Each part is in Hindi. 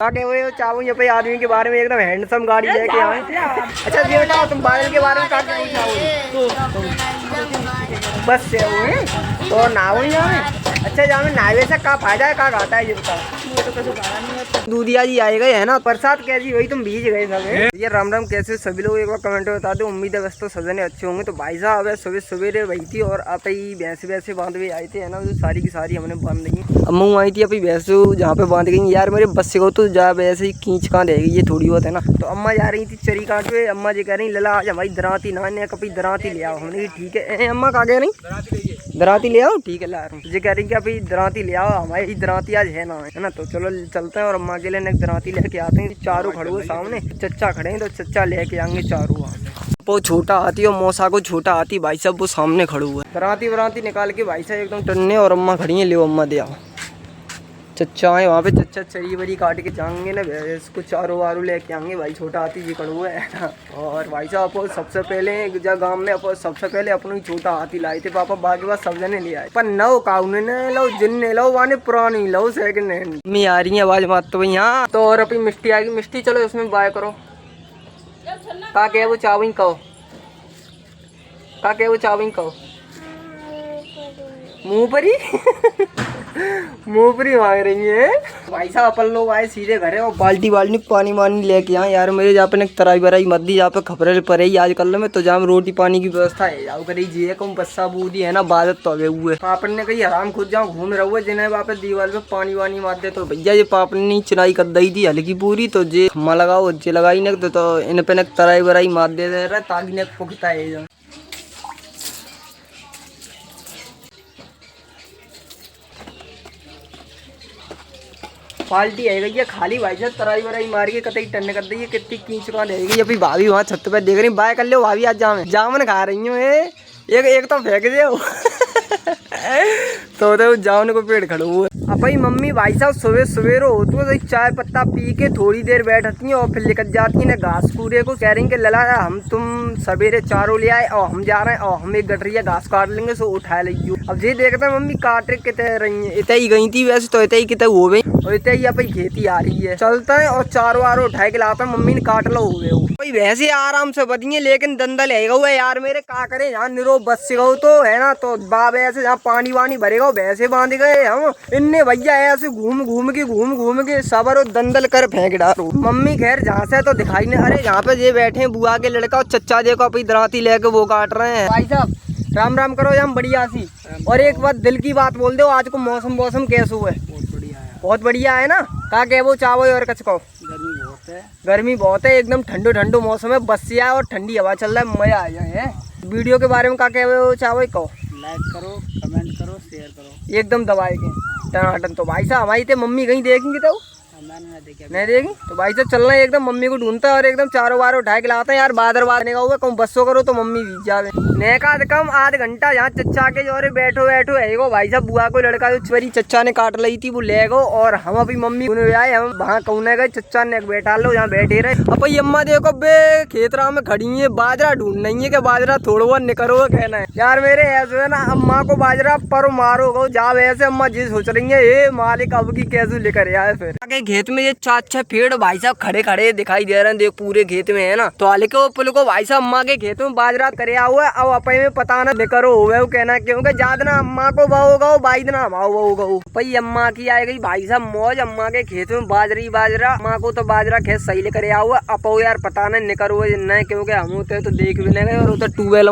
आगे वो चाहूँ ये पे आदमी के बारे में एकदम हैंडसम गाड़ी लेके आए। अच्छा ये बताओ तुम बादल के बारे में क्या कहना चाहोगे? बस से हुए तो नाव ही जाए। अच्छा जहाँ में नावे से क्या फायदा है, क्या घाटा है ये बताओ? दूधिया जी आए गए है ना, बरसात कैसी हुई, तुम भीज गए सब। ये राम राम कैसे सभी लोग एक बार कमेंट में बता दो। उम्मीद है बस तो सजने अच्छे होंगे। तो भाई साहब है सुबह सवेरे वही थी और आप ही भैंसे वैसे बांध भी आए थे है ना, जो सारी की सारी हमने बांध दी। अम्मू आई थी अभी भैंसो जहाँ पे बांध गई यार मेरे बस से तो जा वैसे ही खींच कहाँ रहेगी ये थोड़ी बहुत है ना। तो अम्मा जा रही थी चरी काटवे। अम्मा जी कह रही लला आज हमारी दराती ना कभी दराती ले आओ। हमने ठीक है अम्मा कहा गया नहीं दराती ले आओ, ठीक है ला रहा हूँ। मुझे कह रही कि अभी दराती ले आओ, हमारी दराती आज है ना तो चलो चलते हैं और अम्मा के लिए एक दराती लेके आते हैं। चारों खड़े हुए सामने, चच्चा खड़े हैं तो चच्चा लेके आएंगे चारों। वो छोटा हाथी और मौसा को छोटा हाथी भाई साहब वो सामने खड़े हुए। दराती वराती निकाल के भाई साहब एकदम टन्ने और अम्मा खड़ी है। ले अम्मा दे आओ। चच्चा है वहाँ पे, चच्चा चरी वरी काट के जाएंगे ना, इसको चारों वारों लेके आएंगे। भाई छोटा हाथी जी खड़े हुए है ना। और भाई साहब आप सबसे पहले जब गांव में सबसे पहले अपना ही छोटा हाथी लाए थे पापा, बाकी बात सब जने ले आए। पर नौ काउने ने लो जिन्ने लो वाने पुरानी लो सेकंड हैंड में आ रही है आवाज मात तो यहाँ। तो और अभी मिष्टी आ गई, मिष्टी चलो इसमें बाय करो। का क्या वो चावई कहो, का क्या वो चावई कहो मुँह पर ही मुँह पर ही मांग रही है। भाई साहब अपन लोग आए सीधे घरे और बाल्टी बाल्टी पानी वानी लेके आए यार। मेरे जहाँ पे तराई बराई मत दी, जहाँ पे खपरे पड़े ही आजकल में, तो जहाँ रोटी पानी की व्यवस्था है जाओ करी जी कम बस्सा बूदी है ना बादत तो हुए। पापन ने कही आराम खुद जाओ घूम रहे हुए जिन्हें वहाँ पे दीवार पे पानी वानी मार दे। तो भैया ये पापन ने चुनाई कर दी थी हल्की पूरी, तो जे खम्मा लगाओ जे लगाई ने तो इन पे तराई बराई मार दे रहे ताकि ने पुखता है। पाल्टी आई गई है खाली भाई साहब, तराई वराई मार के कतई टन कर दी है। कितनी कीच कहाँ रहेगी अभी। भाभी वहाँ छत पे देख रही, बाय कर लो भाभी आज जामन खा रही हूँ। एक तो फेंक दो तो जामुन को पेड़ खड़े हुए। अब भाई मम्मी भाई साहब सुबह सवेरे होती है तो चाय पत्ता पी के थोड़ी देर बैठती हैं और फिर लेकर जाती है घास कूड़े को। कह रही कि लला हम तुम सवेरे चारों ले आए और हम जा रहे हैं और हम एक गठरिया घास काट लेंगे सो उठा लीजिए। अब ये देखते हैं मम्मी काट कितने रही है। इतना ही गई थी वैसे तो इतना ही कितने हो गई और इतना ही अपनी खेती आ रही है। चलता है और चारों वारों उठाए के लाता है। मम्मी ने काट लो हो गए भाई वैसे आराम से बदिए, लेकिन दंदल है हुआ यार मेरे का करे। यहाँ निरो बस से गो तो है ना, तो बाब ऐसे जहाँ पानी वानी भरेगा भैंसे बांध गए हम इनने भैया ऐसे घूम घूम के सबर और दंदल कर फेंक डालो। मम्मी खैर जहाँ से तो दिखाई नहीं। अरे यहाँ पे ये बैठे बुआ के लड़का और चच्चा देखो अपनी दराती लेके वो काट रहे हैं। भाई साहब राम राम करो हम बढ़िया सी। और एक बात दिल की बात बोल दो, आज को मौसम कैसे हुआ है? बहुत बढ़िया है ना। का के वो चावो और कच को गर्मी बहुत है एकदम ठंडो मौसम है। बस से आए और ठंडी हवा चल रहा है, मजा आ जाए। वीडियो के बारे में का कहे वो चावो कहो, लाइक करो कमेंट करो शेयर करो एकदम दबाए के टनाटन। तो भाई साहब हमारी मम्मी कहीं देखेंगे तो नहीं देगी तो भाई साहब चलना है एकदम मम्मी को ढूंढता है और एकदम चारों बार उठा के लाता है यार। बादर बादने का हुआ कम बसो करो तो मम्मी बीत जावे। नेका कम आध घंटा यहाँ चच्चा के जोरे बैठो है गो। भाई साहब बुआ को लड़का जो चोरी चच्चा ने काट ली थी वो ले गो और हम अभी मम्मी आए हम वहाँ कौने गए। चच्चा ने बैठा लो यहाँ बैठे रहे। अब भाई अम्मा देखो बे खेतरा में खड़ी है, बाजरा ढूंढ नहीं है कि बाजरा थोड़ा बहुत निकरो कहना है यार मेरे ऐसे है ना। अम्मा को बाजरा पर मारो गो जा वैसे अम्मा जी सोच रही है ये मालिक अब की कैसे लेकर आए। फिर खेत में ये 4-6 पेड़ भाई साहब खड़े दिखाई दे रहे हैं, देख पूरे खेत में है ना। तो आले को पुल को भाई साहब अम्मा के खेत में बाजरा करे हुआ है। अब अपने में पता ना निकरो हो कहना क्योंकि ज्यादा ना अम्मा को भाओगा बाई ना भाओगा भाई। अम्मा की आए गई भाई साहब मौज। अम्मा के खेत में बाजरा अम्मा को तो बाजरा खेत सही ले करे हुआ। अपो यार पता नहीं निकरो नहीं क्योंकि हम होते तो देख भी नहीं गए। और उधर ट्यूबवेल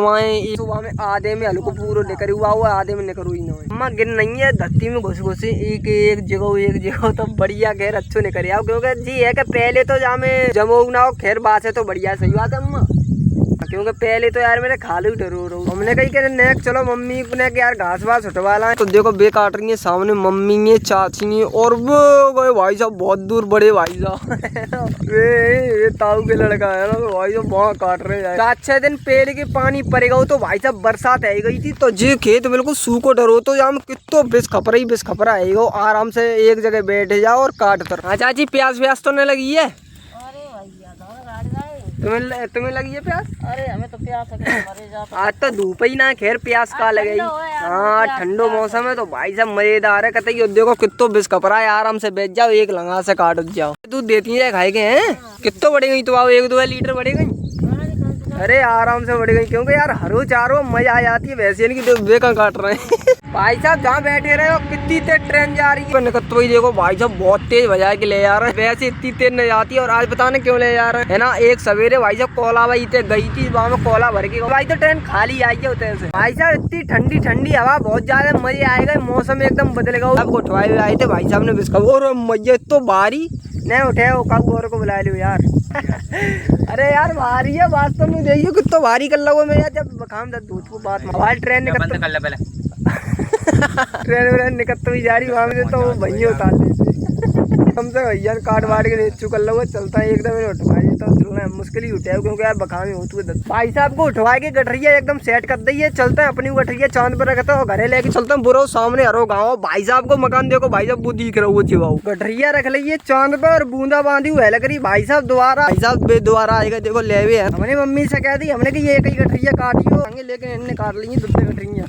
सुबह में आधे में हल्को पूरा लेकर हुआ आधे में निकरो ही ना। अम्मा गिन नहीं है धरती में घुस एक जगह तो बढ़िया गैर अच्छो नहीं करे क्योंकि जी है कि पहले तो जहाँ में जमो ना हो खैर बात है तो बढ़िया सही बात है अम्मा। क्योंकि पहले तो यार मेरे खालू डरो रहो। हमने कही कि नेक चलो मम्मी ने यार घास वास उठवा लाए। तो देखो बे काट रही है सामने मम्मी है चाची है और वो गए भाई साहब बहुत दूर बड़े भाई साहब ये ताऊ के लड़का है ना। तो भाई साहब वहाँ काट रहे हैं 4-6 दिन पेड़ के पानी पड़ेगा तो भाई साहब बरसात आई गई थी तो जी खेत बिल्कुल सूखो डरो। तो यहाँ कितो बिस खपरा आएगा आराम से एक जगह बैठे जाओ और काट कर। हाँ चाची प्याज व्याज तो नहीं लगी है? तुम्हें लगी है प्यास? अरे हमें तो प्यास है, मरे जाते। आज तो धूप ही ना, खैर प्यास का लगेगी। हाँ ठंडो मौसम है तो भाई साहब मजेदार है। कतई देखो कितो बिस कपड़ा है, आराम से बैठ जाओ, एक लंगा से काट जाओ। दूध देती है खाए के हैं, कितो बढ़े गई तो आओ, 1-2 लीटर बढ़े गई। अरे आराम से बढ़ गई, क्योंकि यार हरो चारो मजा आ जाती है। वैसे इनकी बेका काट रहे हैं भाई साहब, जहाँ बैठे रहे हो कितनी तेज ट्रेन जा रही है। तो ही देखो भाई साहब बहुत तेज बजा के ले जा रहे हैं, वैसे इतनी तेज नहीं जाती है। और आज पता नहीं क्यों ले जा रहे हैं, है ना। एक सवेरे भाई साहब कोला भाई गई थी, वहाँ में कोला भर के भाई तो ट्रेन खाली आई है उतर से। भाई साहब इतनी ठंडी ठंडी हवा, बहुत ज्यादा मजे आएगा, मौसम एकदम बदलेगा। अब उठवाए हुए आए थे भाई साहब ने बिस्का, और मजे तो भारी नहीं उठे वो काकू और को बुला लो यार अरे यार भारी है वास्तव में, देखियो कितना भारी कर लो मैं यार। जब काम था दूध को बात हमारी ट्रेन निकल कर ले पहले ट्रेन निकल ही जा रही वहाँ में, तो वही उतार ले हमसे भैया काट वाट के नीचे कर लो, चलता है एकदम उठवाए तो चलना है मुश्किल ही उठे, क्योंकि यार बखामी हो तू। भाई साहब को उठवा के गठरिया एकदम सेट कर दी, चलते हैं अपनी गठरिया चांद पर रखते हो, घरे लेके चलते हैं बुरो सामने हरो गाँव। भाई साहब को मकान देखो भाई साहब वो दिख रहा है, वो चिवाओ गठरिया रख ली चांद पर और बूंदा बांधी हुई है लकड़ी। भाई साहब दोबारा भाई साहब दोबारा आएगा, देखो ले हुए हैं। हमने मम्मी से कह दी, हमने कि ये कई गठरिया काटियो, लेकिन इन्होंने काट ली दूसरी गठरिया।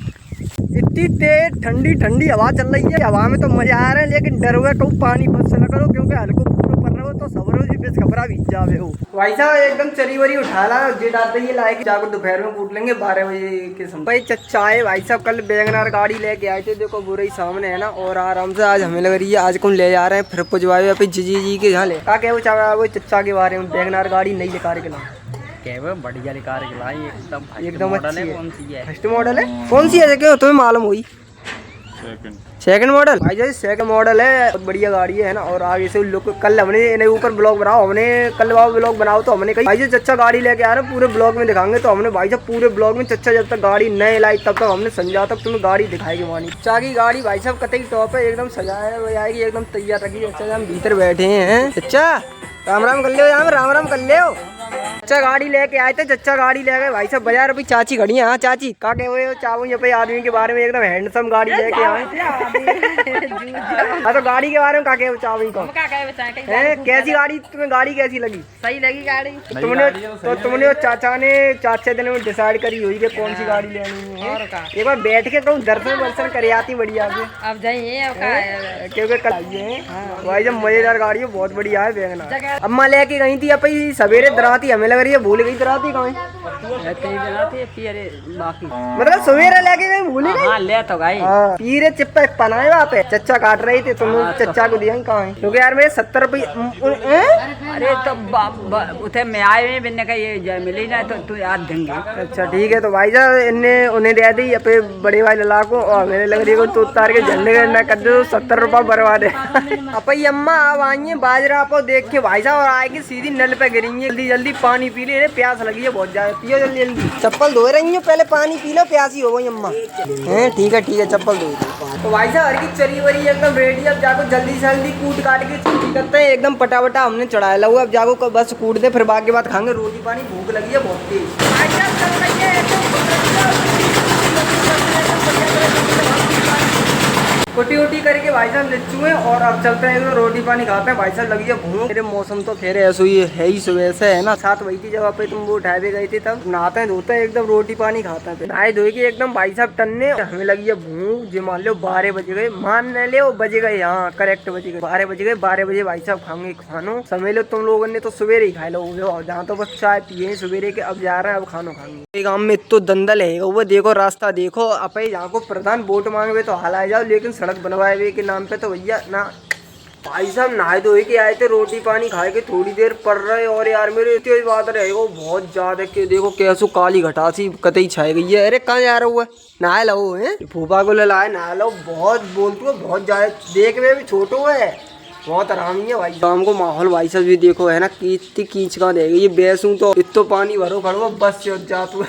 इतनी तेज ठंडी ठंडी हवा चल रही है, हवा में तो मजा आ रहा है, लेकिन डर हुआ कहूँ पानी बस न करो, क्योंकि हल्को पूरा पर रहे हो तो सबरो जी बेस खबरा बीत जावे हो। भाई साहब एकदम चरी वरी उठा ला, जे डालते ही लाए जाकर दोपहर में कूट लेंगे 12 बजे के समय। भाई चच्चा है भाई साहब, कल बैगनार गाड़ी लेके आए थे, देखो बुरे ही सामने है ना। और आराम से आज हमें लग रही है आज कौन ले जा रहे हैं, फिर पुजवाए जी के यहाँ ले क्या वो चाहे वो चच्चा के बारे में। बैगनार गाड़ी नई लेकर के ला, बढ़िया कार एकदम अच्छी है। कौन सी है? फर्स्ट मॉडल है। कौन सी है क्यों तुम्हें मालूम हुई? Second model. भाई जैसे सेकंड मॉडल है, बहुत बढ़िया गाड़ी है ना। और आगे से लोग कल हमने ऊपर ब्लॉग बनाओ, हमने कल ब्लॉग बनाओ तो हमने कही भाई जो चच्चा गाड़ी लेके आ रहे हैं पूरे ब्लॉग में दिखाएंगे। तो हमने भाई साहब पूरे ब्लॉग में चच्चा जब तक गाड़ी नहीं लाई तब तक हमने संजा तक तुम्हें गाड़ी दिखाएगी। मानी चच्चा की गाड़ी भाई साहब कतई टॉप है, एकदम सजाया हुआ आएगी, एकदम तैयार रखी। अच्छा हम भीतर बैठे हैं, चच्चा राम राम कर ले, राम राम कर ले। चच्चा गाड़ी लेके आए थे, चच्चा गाड़ी ले गए भाई साहब बाजार। अभी चाची खड़ी है। हाँ चाची का कहे हुए चाहूँ यहाँ पे आदमी के बारे में, एकदम हैंडसम गाड़ी लेके आए। हाँ तो गाड़ी के बारे में का कहे चाहूँ को कैसी गाड़ी तुम्हें, गाड़ी कैसी लगी? सही लगी गाड़ी। तुमने चाचा ने 4-6 दिन में डिसाइड करी हुई कि कौन सी गाड़ी लेनी है। एक बार बैठ के कहूँ दर्शन वर्शन करे आती बढ़िया से, अब जाइए क्योंकि कल आइए भाई जब मजेदार गाड़ी है, बहुत बढ़िया है बैगनार। अम्मा लेके गई थी अब सवेरे दराती, हमें लग रही है भूल गई दराती कहीं मतलब सवेरे लेके गई भूल गई। ले तो गई पीरे चिप्पा बनाए वहाँ पे चच्चा काट रही थी, तुम चच्चा को दिया कहाँ है? क्योंकि यार मेरे 70 रुपये। अरे तो उठे मैं आए बिन्ने का ये मिली ना तो तू याद देंगे। अच्छा ठीक है। तो भाई साहब इनने उन्हें दे दी अपने बड़े भाई लला को, और मेरे लग रही है तो उतार के झंडे का कर दे, 70 रुपये बर्बाद है। अपई अम्मा अब आइए बाजरा आपको देख के भाई साहब, और आएगी सीधी नल पे गिरेंगे। जल्दी जल्दी पानी पी ले, प्यास लगी है बहुत ज्यादा, पियो जल्दी जल्दी। चप्पल धो रही है, पहले पानी पी लो, प्यासी हो गई अम्मा। ठीक है चप्पल धो। तो भाई साहब हर की चरी वरी एकदम रेडी, अब जाको जल्दी से जल्दी कूट काट के छुट्टी करते हैं। एकदम पटावटा हमने चढ़ाया लो, अब जाको बस कूट दे, फिर बाद के बाद खाएंगे रोटी पानी, भूख लगी है बहुत तेज। कुटी उटी करके भाई साहब लिच्चू है, और अब चलते हैं रोटी पानी खाते हैं। भाई साहब लगी है भूख। मेरे मौसम तो खैर ऐसा ही है ही सुबह से है ना। 7 बजी थी जब पे तुम वो उठाए भी गई थी, तब नहाते हैं धोते हैं एकदम रोटी पानी खाते हैं, नहाए धोए के एकदम भाई साहब टन्ने। हमें लगी है भूख, जो मान लो 12 बज गए, मान न ले बजे गए, हाँ करेक्ट बजे गए 12 बज गए। 12 बजे भाई साहब खाएंगे खानो, समझ लो तुम लोगों ने तो सवेरे ही खाए लो, जहाँ तो बस चाय पिए सवेरे के, अब जा रहे हैं अब खानो खाएंगे। गाँव में तो दंदल है वो, देखो रास्ता देखो। अपे यहाँ को प्रधान वोट मांगे तो हाल आ जाओ, लेकिन सड़क बनवाए हुए के नाम पे तो भैया ना। भाई साहब नहाए धोए के आए थे, रोटी पानी खाए के थोड़ी देर पड़ रहे, और यार मेरे इतनी बात रहेगा बहुत ज्यादा के देखो कैसो काली घटासी कतई छाई गई है। अरे कहाँ जा रहा हुआ? नहाए लो है, फूफा को लाए नहा लो। बहुत बोलती हो बहुत ज्यादा, देख में भी छोटो है, बहुत आरामी है भाई। शाम को माहौल भाई साहब भी देखो है ना, कितनी कीच का देगा ये बैसूं तो इतो पानी भरो खड़ो बस जा तू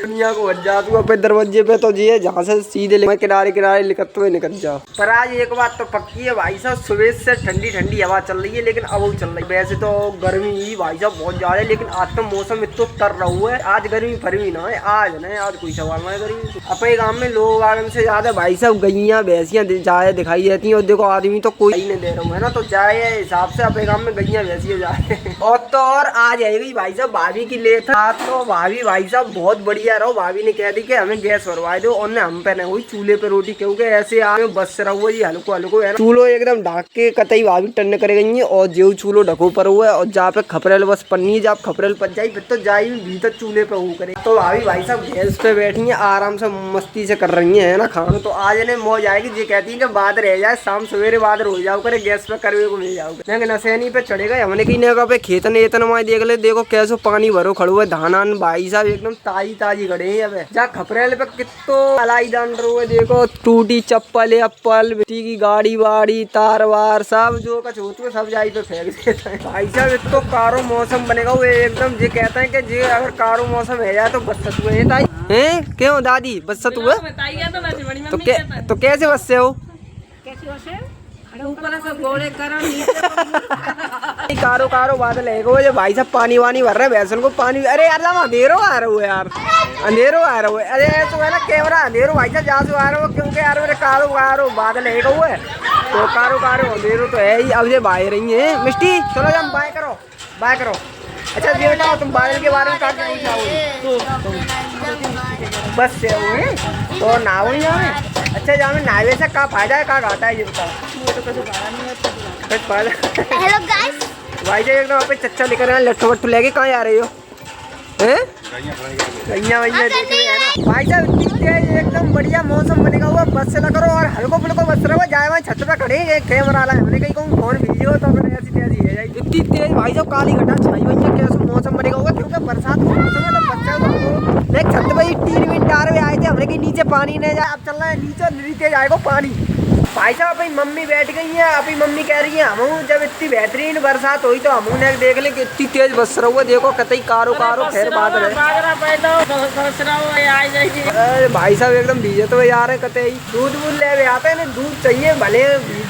दुनिया को बच जा तू अपने दरवाजे पे तो जी जहाँ से सीधे मैं किनारे किनारे निकलते हुए निकल जाओ। पर आज एक बात तो पक्की है भाई साहब, सुबह से ठंडी ठंडी हवा चल रही है, लेकिन अब वो चल रही है। वैसे तो गर्मी ही भाई साहब बहुत ज्यादा है, लेकिन आज तो मौसम इतना तर रहा हुआ है। आज गर्मी फरवी ना है, आज कोई सवाल ना है गर्मी। अपने गाँव में लोग आगन से ज्यादा भाई साहब गैया भैंसियाँ ज्यादा दिखाई देती है, और देखो आदमी तो कोई नहीं दे रहा हूँ है ना, तो जाए हिसाब से अपने गाँव में गैया भैंसियाँ जाए। और आज आएगी भाई साहब भाभी की लेट था, तो भाभी भाई साहब बहुत बढ़िया रहो। भाभी ने कह दी कि हमें गैस भरवा दो, और हम पे हुई चूल्हे पे रोटी, क्योंकि ऐसे आगे बस रहो जी हल्को हल्को है ना। चूल्हो एकदम ढाक के कतई भाभी टन करे गई है, और जो चूल्हो ढको पर हुआ है, और जहाँ पे खपरेल बस पन्नी जब खपरेल पच जाये फिर तो जाई भीतर चूल्हे पे वो करे। तो भाभी भाई साहब गैस पे बैठी है, आराम से मस्ती से कर रही है ना खाना। तो आज इन्हें मौज आएगी, जी कहती है कि बाद रह जाए, शाम सवेरे बाद हो जाओ करे, गैस पे करवे को मिल जाओगे। लेकिन नशेनी पे चढ़ेगा हमने की ने पे खेतन एतन माए देख ले, देखो कैसे पानी भरो खड़ो है, धान भाई साहब एकदम ताजी खड़े हैं। अब जा खपरेल पे कितो अलाई दान रो है, देखो टूटी चप्पल अप्पल मिट्टी की गाड़ी वाड़ी तार वार सब जो कछ होते है सब जाई पे फेंक देता है। भाई साहब इतो कारो मौसम बनेगा वो एकदम, जे कहते हैं कि जे अगर कारो मौसम है जाए तो बरसत हुए है। क्यों दादी बरसत हुआ तो कैसे बससे हो? कारो कारो बादल है वो, भाई साहब पानी वानी भर रहे भैंसन को पानी। अरे यार अंधेरो आ रहा है यार, अंधेरो आ रहा है। अरे तो है ना कैमरा अंधेरो भाई साहब जहाँ से आ रहा हो, क्योंकि यार मेरे कारो कारो बादल है वो है, तो कारो कारो अंधेरो तो है ही। अब ये बाहर रही है मिष्टी, चलो जब बाय करो बाय करो। अच्छा ये बताओ तुम बादल के बारे में क्या कहना चाहोगे? बस से हुए तो ना हो यहाँ। अच्छा जहाँ में नावे से क्या फायदा है क्या घाटा है ये बताओ? हेलो गाइस भाई जी एकदम आप चच्चा लेकर आए लट्ठू वट्ठू लेके कहाँ आ रही हो? गैया वैया देख रहे हैं ना भाई साहब, इतनी तेज एकदम बढ़िया मौसम बनेगा हुआ, बस से ना करो और हल्को फुल्को बस रहा जाए वहाँ छत पे खड़े कैमरा वाला हमने कहीं कहूँ फोन वीडियो तो अपने ऐसी तेजी है जाए। इतनी तेज भाई साहब काली घटा छाई हुई है, कैसा मौसम बनेगा हुआ, क्योंकि बरसात का मौसम है तो बच्चा तो देख छत पे 3 मिनट आ रहे आए थे हमने कहीं नीचे पानी नहीं जाए, अब चल रहा है नीचे नीचे जाएगा पानी। भाई साहब अपनी मम्मी बैठ गई है, अपनी मम्मी कह रही है हम जब इतनी बेहतरीन बरसात हुई तो हम ने देख ले कि इतनी तेज बस रहा हुआ, देखो कतई कारो कारो खैर बादल है। अरे भाई साहब एकदम भीजे तो यार है कतई। दूध वूध ले आते हैं, दूध चाहिए भले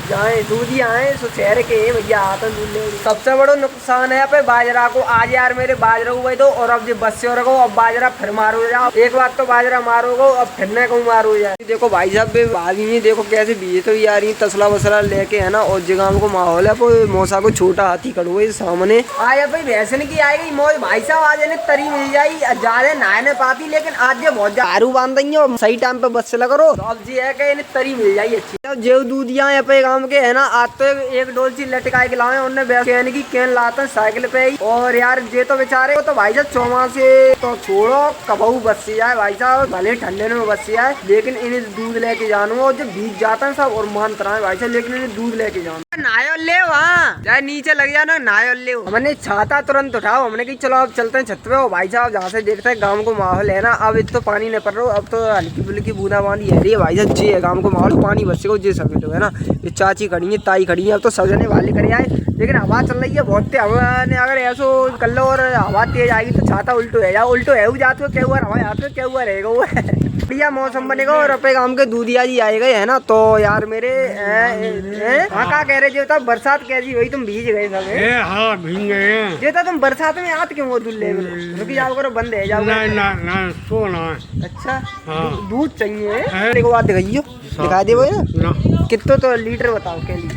जाए दूध ही आए सो शहर के भैया आते दूध ले। सबसे बड़ा नुकसान है पे बाजरा को, आज यार मेरे बाजरा हुए तो, और अब जो बस से रखो अब बाजरा फिर मारो जाओ, एक बात तो बाजरा मारोगो अब फिर न कहूँ मारो जाए। देखो भाई साहब भाभी देखो कैसे भीजे तो यार ये तसला वसला लेके है ना, और जगह को माहौल है वो मौसा को छोटा हाथी खड़ो है सामने आया भाई भैंसन की आएगी मौज। भाई साहब आज इन्हें तरी मिल जाई, ज्यादा नहाए नहीं पाती, लेकिन आज जो बहुत आरू बांध देंगे और सही टाइम पे बस से लगा रो, तो अब जी है कि इन्हें तरी मिल जाई अच्छी। जेव दूधिया यहाँ पे गाँव के है ना, आज तो एक डोलची लटकाए के लाए उन्होंने कहने की कैन लाते हैं साइकिल पे ही, और यार जे तो बेचारे तो भाई साहब चौमा से तो छोड़ो कबहू बस से जाए भाई साहब, भले ठंडे में बस से जाए, लेकिन इन्हें दूध लेके जानो, और जब भीग जाता है सब और मान तरह भाई साहब, लेकिन इन्हें दूध लेके जाओ। नायो ले वहाँ चाहे नीचे लग जाना, नायो ले। हमने छाता तुरंत उठाओ, हमने कही चलो अब चलते हैं छत पे। हो भाई साहब जहाँ से देखते हैं गांव को माहौल है ना, अब इत तो पानी नहीं पड़ रहा, अब तो हल्की फुल्की बूंदा बांदी है रही है भाई साहब जी है गांव को माहौल, पानी बच्चे को जी सके तो है ना। ये चाची खड़ी है ताई खड़ी है, अब तो सजने वाले करे आए, लेकिन हवा चल रही है बहुत तेज। हवा ने अगर ऐसो कर लो और हवा तेज आएगी तो छाता उल्टो है जाओ, उल्टो है जाते हो क्या हुआ हवा आते क्या हुआ रहेगा वो बढ़िया मौसम बनेगा। और अपने गांव के दूधिया जी आए गए है ना, तो यार मेरे हाँ क्या कह रहे जी बता, बरसात कैसी हुई तुम भीज गए सब? हाँ भीग गए जेता तुम बरसात में आते क्यों हो दुल्ले रुकी जाओ करो बंद है जाओ ना सोना। अच्छा हाँ। दूध चाहिए देखो बात दिखाइयो दिखा दे वो ना कितो तो लीटर बताओ के लिए?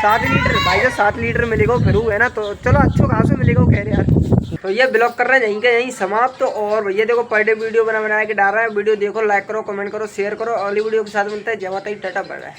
7 लीटर भाई साहब 7 लीटर मिलेगा फिर है ना, तो चलो अच्छो खासो मिलेगा कह रहे यार। तो ये ब्लॉग कर रहे हैं यहीं का यहीं समाप्त। तो और भैया देखो पर डे वीडियो बना के डाल रहा है, वीडियो देखो लाइक करो कमेंट करो शेयर करो, अगली वीडियो के साथ मिलता है। जय माता दी टाटा बाय बाय।